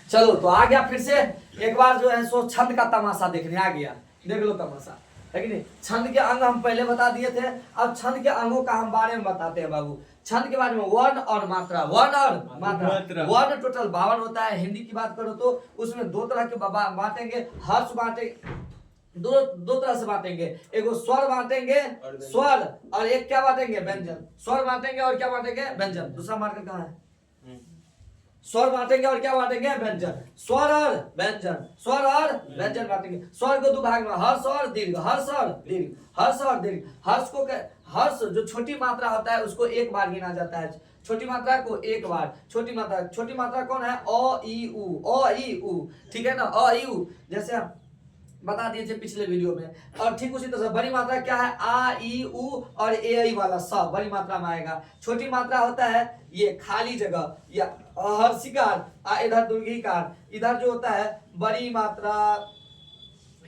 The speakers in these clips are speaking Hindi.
चलो तो आ गया फिर से एक बार जो है सो छंद का तमाशा देखने आ गया। देख लो तमाशा है कि नहीं। छंद के अंग हम पहले बता दिए थे, अब छंद के अंगों का हम बारे में बताते हैं बाबू। छंद के बारे में वर्ण और मात्रा, वर्ण और मात्रा। वर्ण टोटल 52 होता है। हिंदी की बात करो तो उसमें दो तरह के बांटेंगे, हर्ष बांटेंगे, दो तरह से बांटेंगे। एगो स्वर बांटेंगे, स्वर, और एक क्या बांटेंगे, व्यंजन। स्वर बांटेंगे और क्या बांटेंगे, व्यंजन। दूसरा मार्कर कहाँ है? स्वर बांटेंगे और क्या बांटेंगे, व्यंजन। स्वर और व्यंजन, स्वर और व्यंजन बांटेंगे। स्वर को दो भाग में, हर्ष और दीर्घ, हर्ष और दीर्घ, हर्ष और दीर्घ। हर्ष को हर्ष जो छोटी मात्रा होता है उसको एक बार गिना जाता है, छोटी मात्रा को एक बार। छोटी मात्रा कौन है? अ ई उ, अ ई उ, ठीक है ना, अ ई उ, जैसे हम बता दिए थे पिछले वीडियो में। और ठीक उसी तरह से बड़ी मात्रा क्या है? आ ई उ और ए आई वाला सब बड़ी मात्रा में आएगा। छोटी मात्रा होता है ये खाली जगह, या हर्षिकार, इधर दुर्घिकार, इधर जो होता है बड़ी मात्रा,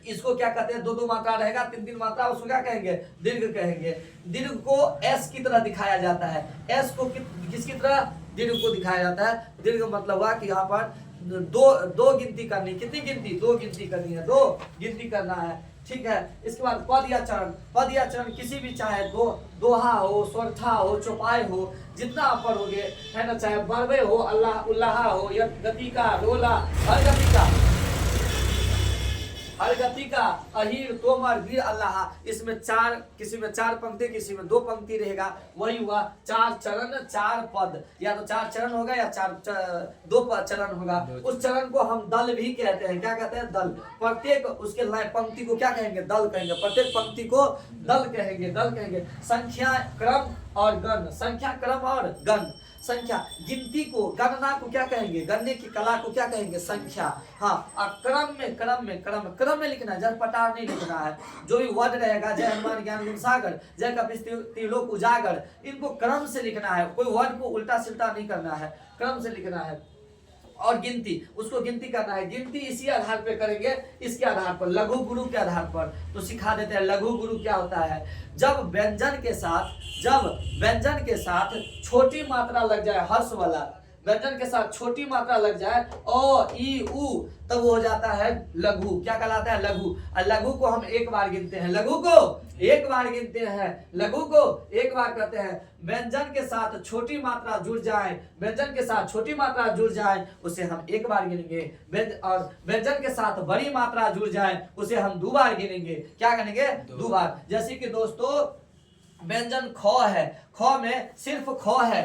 इसको क्या कहते हैं? दो मात्रा रहेगा, तीन मात्रा, उसको क्या कहेंगे? दीर्घ कहेंगे। दीर्घ को एस की तरह दिखाया जाता है। एस को किसकी तरह? दीर्घ को दिखाया जाता है। दीर्घ मतलब हुआ कि यहाँ पर दो गिनती करनी। कितनी गिनती? दो गिनती करनी है, दो गिनती करना है, ठीक है। इसके बाद पद या चरण। पद या चरण किसी भी, चाहे दोहा हो, स्वरठा हो, चौपाई हो, जितना आप पढ़ोगे है ना, चाहे बरबे हो, अल्लाह उल्लाह हो, या गति का, रोला, हर गति का, हर गति का, अहीर, तोमर, वीर, अल्लाह। इसमें चार, किसी में चार पंक्ति, किसी में दो पंक्ति रहेगा। वही हुआ चार चरण चार पद, या तो चार चरण होगा या दो चरण होगा। उस चरण को हम दल भी कहते हैं। क्या कहते हैं? दल। प्रत्येक उसके पंक्ति को क्या कहेंगे? दल कहेंगे। प्रत्येक पंक्ति को दल कहेंगे, दल कहेंगे। संख्या, क्रम और गण। संख्या, क्रम और गण। संख्या, गिनती को, गणना को क्या कहेंगे? गणने की कला को क्या कहेंगे? संख्या। हाँ, और क्रम में लिखना है, जरपटार नहीं लिखना है। जो भी वर्ड रहेगा, जय हनुमान ज्ञान गुण सागर, जय कपीस त्रिलोक उजागर, इनको क्रम से लिखना है। कोई वर्ड को उल्टा सिल्टा नहीं करना है, क्रम से लिखना है। और गिनती, उसको गिनती करना है। गिनती इसी आधार पर करेंगे, इसके आधार पर, लघु गुरु के आधार पर। तो सिखा देते हैं लघु गुरु क्या होता है। जब व्यंजन के साथ छोटी मात्रा लग जाए, हर्ष वाला व्यंजन के साथ छोटी मात्रा लग जाए, अ ई उ, तब वो हो जाता है लघु। क्या कहलाता है? लघु। और लघु को हम एक बार गिनते हैं, लघु को एक बार गिनते हैं, लघु को एक बार कहते हैं। व्यंजन के साथ छोटी मात्रा जुड़ जाए, व्यंजन के साथ छोटी मात्रा जुड़ जाए, उसे हम एक बार गिनेंगे। और व्यंजन के साथ बड़ी मात्रा जुड़ जाए, उसे हम दो बार गिनेंगे। क्या गिनेंगे? दो बार। जैसे कि दोस्तों व्यंजन ख है, ख में सिर्फ ख है,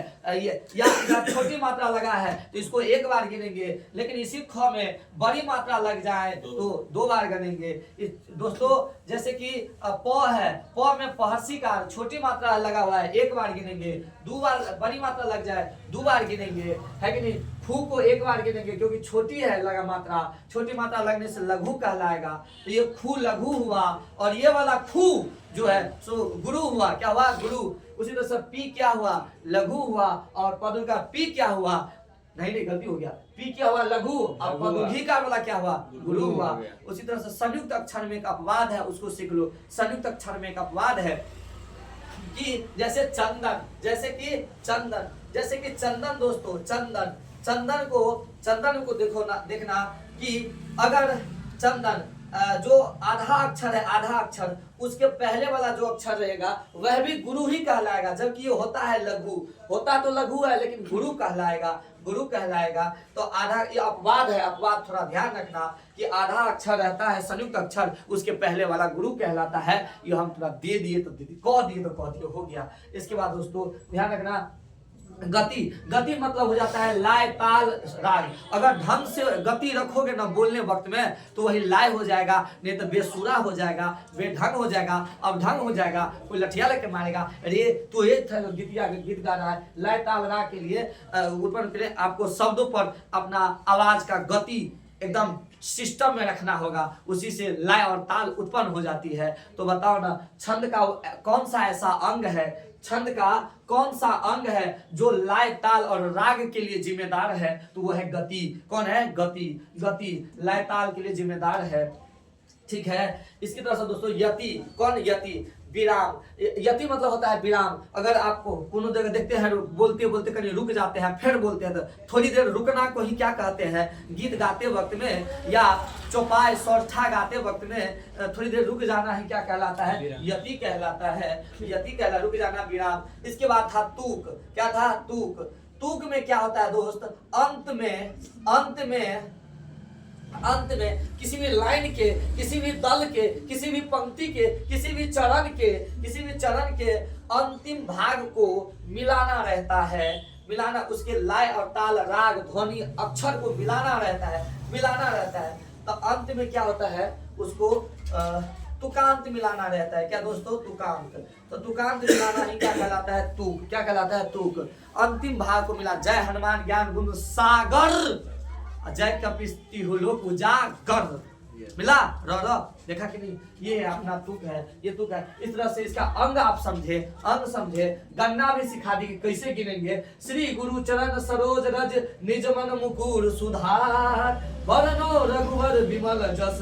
या छोटी मात्रा लगा है तो इसको एक बार गिनेंगे। लेकिन इसी ख में बड़ी मात्रा लग जाए तो दो बार गिनेंगे। दोस्तों जैसे कि प है, प में पहर्षिकार छोटी मात्रा लगा हुआ है, एक बार गिनेंगे। दो बार बड़ी मात्रा लग जाए, दो बार गिनेंगे, है कि नहीं। फू को एक बार गिनेंगे क्योंकि छोटी है लगा मात्रा, छोटी मात्रा लगने से लघु कहलाएगा। तो ये खू लघु हुआ, और ये वाला खू जो है सो गुरु हुआ। क्या हुआ? गुरु। उसी तरह से पी क्या हुआ? लघु हुआ। और पद का पी क्या हुआ? नहीं गलती हो गया, पी क्या हुआ? लघु। और पदुघीकार वाला क्या हुआ? गुरु हुआ। उसी तरह से संयुक्त अक्षर में एक अपवाद है, उसको सीख लो। संयुक्त अक्षर में एक अपवाद है कि जैसे चंदन, जैसे कि चंदन दोस्तों, चंदन को देखना कि अगर चंदन जो आधा अक्षर है, आधा अक्षर, उसके पहले वाला जो अक्षर रहेगा वह भी गुरु ही कहलाएगा। जबकि ये होता है लघु, होता तो लघु है लेकिन गुरु कहलाएगा। तो आधा, ये अपवाद है, अपवाद थोड़ा ध्यान रखना कि आधा अक्षर रहता है संयुक्त अक्षर, उसके पहले वाला गुरु कहलाता है। ये हम थोड़ा दे दिए तो दे दिए, कह दिए तो कह दिए, हो गया। इसके बाद दोस्तों ध्यान रखना, गति मतलब हो जाता है लय ताल राग। अगर ढंग से गति रखोगे ना बोलने वक्त में तो वही लय हो जाएगा, नहीं तो बेसुरा हो जाएगा, बेढंग हो जाएगा। अब ढंग हो जाएगा, कोई लठिया लेके मारेगा, अरे तो ये गीत गा रहा है। लय ताल राग के लिए उत्पन्न के लिए आपको शब्दों पर अपना आवाज का गति एकदम सिस्टम में रखना होगा, उसी से लय और ताल उत्पन्न हो जाती है। तो बताओ ना, छंद का कौन सा ऐसा अंग है, छंद का कौन सा अंग है जो लय ताल और राग के लिए जिम्मेदार है? तो वो है गति। कौन है? गति लय ताल के लिए जिम्मेदार है। ठीक है। इसकी तरह से दोस्तों यति, कौन यति, विराम। यति मतलब होता है विराम। अगर आपको कोनो जगह देखते हैं बोलते बोलते कहीं रुक जाते हैं फिर बोलते हैं, तो थोड़ी देर रुकना को ही क्या कहते हैं, गीत गाते वक्त में या चौपाई सौरठा गाते वक्त में थोड़ी देर रुक जाना ही क्या कहलाता है, यति कहलाता है। यति कहला रुक जाना, विराम। इसके बाद था तुक। क्या था, तुक। तुक में क्या होता है दोस्त, अंत में किसी भी लाइन के, किसी भी दल के, किसी भी पंक्ति के, किसी भी चरण के अंतिम भाग को मिलाना रहता है। मिलाना, उसके लय और ताल, राग, ध्वनि, अक्षर को मिलाना रहता है। तो अंत में क्या होता है, उसको तुकांत मिलाना रहता है। क्या दोस्तों, तुकांत। तो तुकांत मिलाना ही क्या कहलाता है, तुक। क्या कहलाता है, तुक। अंतिम भाग को मिला। जय हनुमान ज्ञान गुण सागर, जय कपिस्ती हो लोक उजागर, मिला र देखा कि नहीं, ये अपना तुक है, ये तुक है। इस तरह से इसका अंग आप समझे, गन्ना भी सिखा दी कैसे गिनेंगे। श्री गुरु चरण सरोज रज निज मन मुकुर सुधार, वरनो रघुवर विमल जस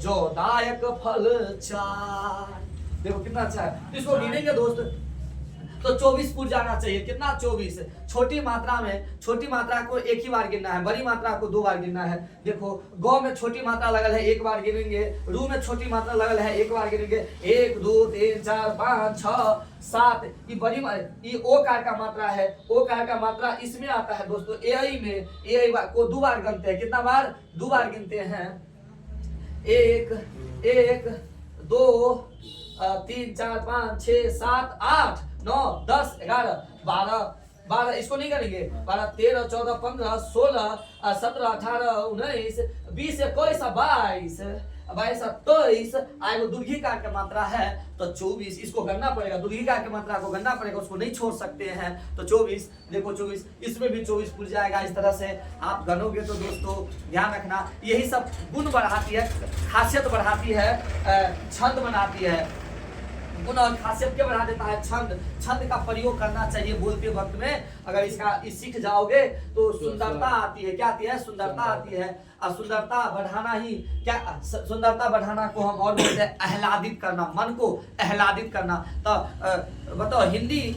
जो दायक फल चार। देखो कितना अच्छा है। इसको गिनेंगे दोस्त तो 24 पुर जाना चाहिए। कितना, 24। छोटी मात्रा को एक ही बार गिनना है, बड़ी मात्रा को 2 बार गिनना है। देखो गौ में छोटी मात्रा लगल है, 1 बार गिनेंगे। रू में छोटी मात्रा लगल है, 1 बार गिनेंगे। 1 2 3 4 5 6 7। ये बड़ी, ये ओकार का मात्रा है। ओकार का मात्रा इसमें आता है दोस्तों, एई में। एई को 2 बार गिनते हैं। कितना बार, 2 बार गिनते हैं। 1 1 2 3 4 5 6 7 8 9 10 11 12। इसको नहीं करेंगे। 12 13 14 15 16 17 18 19 20 21 22 22 आएगा। दुर्घिकार की मात्रा है तो 24। इसको गणना पड़ेगा, दुर्घिकार की मात्रा को गणना पड़ेगा, उसको नहीं छोड़ सकते हैं। तो 24। देखो 24, इसमें भी 24 पुर जाएगा। इस तरह से आप गणोगे तो दोस्तों ध्यान रखना, यही सब गुण बढ़ाती है, खासियत बढ़ाती है, छंद बनाती है। गुण और खासियत क्या बढ़ा देता है, छंद का प्रयोग करना चाहिए बोलते वक्त में। अगर इस सीख जाओगे तो सुंदरता आती है। क्या आती है, सुंदरता आती है। और सुंदरता बढ़ाना ही क्या, सुंदरता बढ़ाना को हम और बोलते हैं आह्लादित करना, मन को आह्लादित करना। तो बताओ हिंदी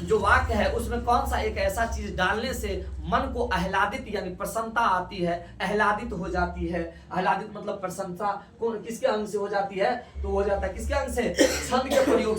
जो वाक्य है उसमें कौन सा एक ऐसा चीज डालने से मन को आह्लादित यानी प्रसन्नता आती है, आह्लादित हो जाती है। आह्लादित मतलब प्रशंसा कौन, किसके अंग से हो जाती है, तो हो जाता है किसके अंग से, छंद के प्रयोग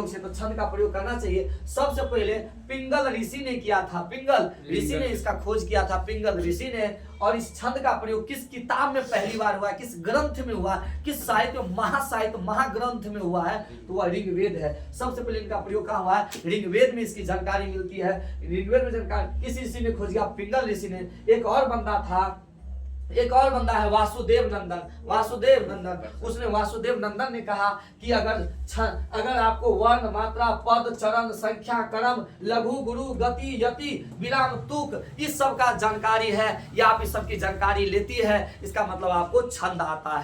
से। तो छंद का प्रयोग करना चाहिए। सबसे पहले पिंगल ऋषि ने किया था, पिंगल ऋषि ने इसका खोज किया था, पिंगल ऋषि ने। और इस छंद का प्रयोग किस किताब में पहली बार हुआ, किस ग्रंथ में हुआ, किस साहित्य, महासाहित्य, महाग्रंथ में हुआ है, तो वह ऋग्वेद है। सबसे पहले इनका प्रयोग कहाँ हुआ है, ऋग्वेद में इसकी जानकारी मिलती है। ऋग्वेद में जानकारी किस ऋषि ने खोज किया, पिंगल ऋषि ने। एक और बंदा है वासुदेव नंदन। उसने वासुदेव नंदन ने कहा कि अगर आपको वर्ण, मात्रा, पद, चरण, संख्या, क्रम, लघु, गुरु, गति, यति, विराम, तुक, इस सब का जानकारी है या आप इस सब की जानकारी लेती है, इसका मतलब आपको छंद आता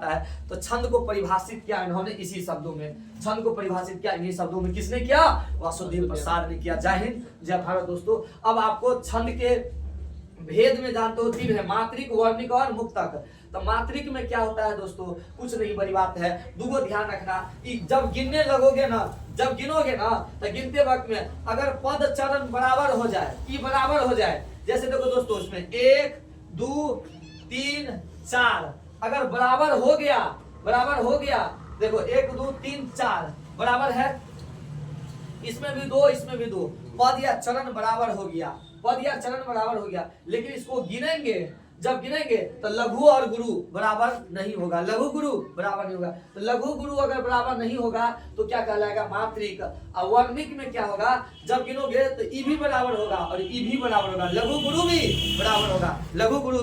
है। तो छंद को परिभाषित किया इन्होंने इसी शब्दों में। छंद को परिभाषित किया इन्हीं शब्दों में। किसने किया, वासुदेव प्रसाद ने किया। जय हिंद, जय भारत दोस्तों। अब आपको छंद के भेद में जानते हो 3 है, मात्रिक, वर्णिक और मुक्तक। तो मात्रिक में क्या होता है दोस्तों, कुछ नहीं, बड़ी बात है। दूगो ध्यान रखना, जब गिनने लगोगे ना, जब गिनोगे ना, तो गिनते वक्त में अगर पद चरण बराबर हो जाए, जैसे देखो दोस्तों इसमें 1 2 3 4 अगर बराबर हो गया, देखो 1 2 3 4 बराबर है, इसमें भी 2, पद या चरण बराबर हो गया, लेकिन इसको जब गिनेंगे तो लघु और गुरु बराबर नहीं होगा। तो लघु गुरु अगर बराबर नहीं होगा तो क्या कहलाएगा, मात्रिक। और वर्णिक में क्या होगा, जब गिनोगे तो ई भी बराबर होगा और ई भी बराबर होगा, लघु गुरु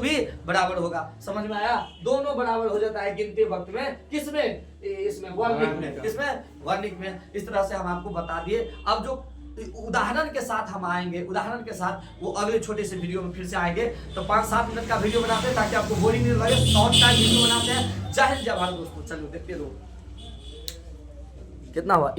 भी बराबर होगा। समझ में आया, दोनों बराबर हो जाता है गिनते वक्त में। किसमें, इसमें वर्णिक में। इस तरह से हम आपको बता दिए। अब जो उदाहरण के साथ हम आएंगे, वो अगले छोटे से वीडियो में फिर से आएंगे। तो 5-7 मिनट का वीडियो बनाते हैं ताकि आपको बोरिंग नहीं लगे, शॉर्ट टाइम वीडियो बनाते हैं। जय हिंद, जय भारत दोस्तों। चलो देखते रहो कितना हुआ।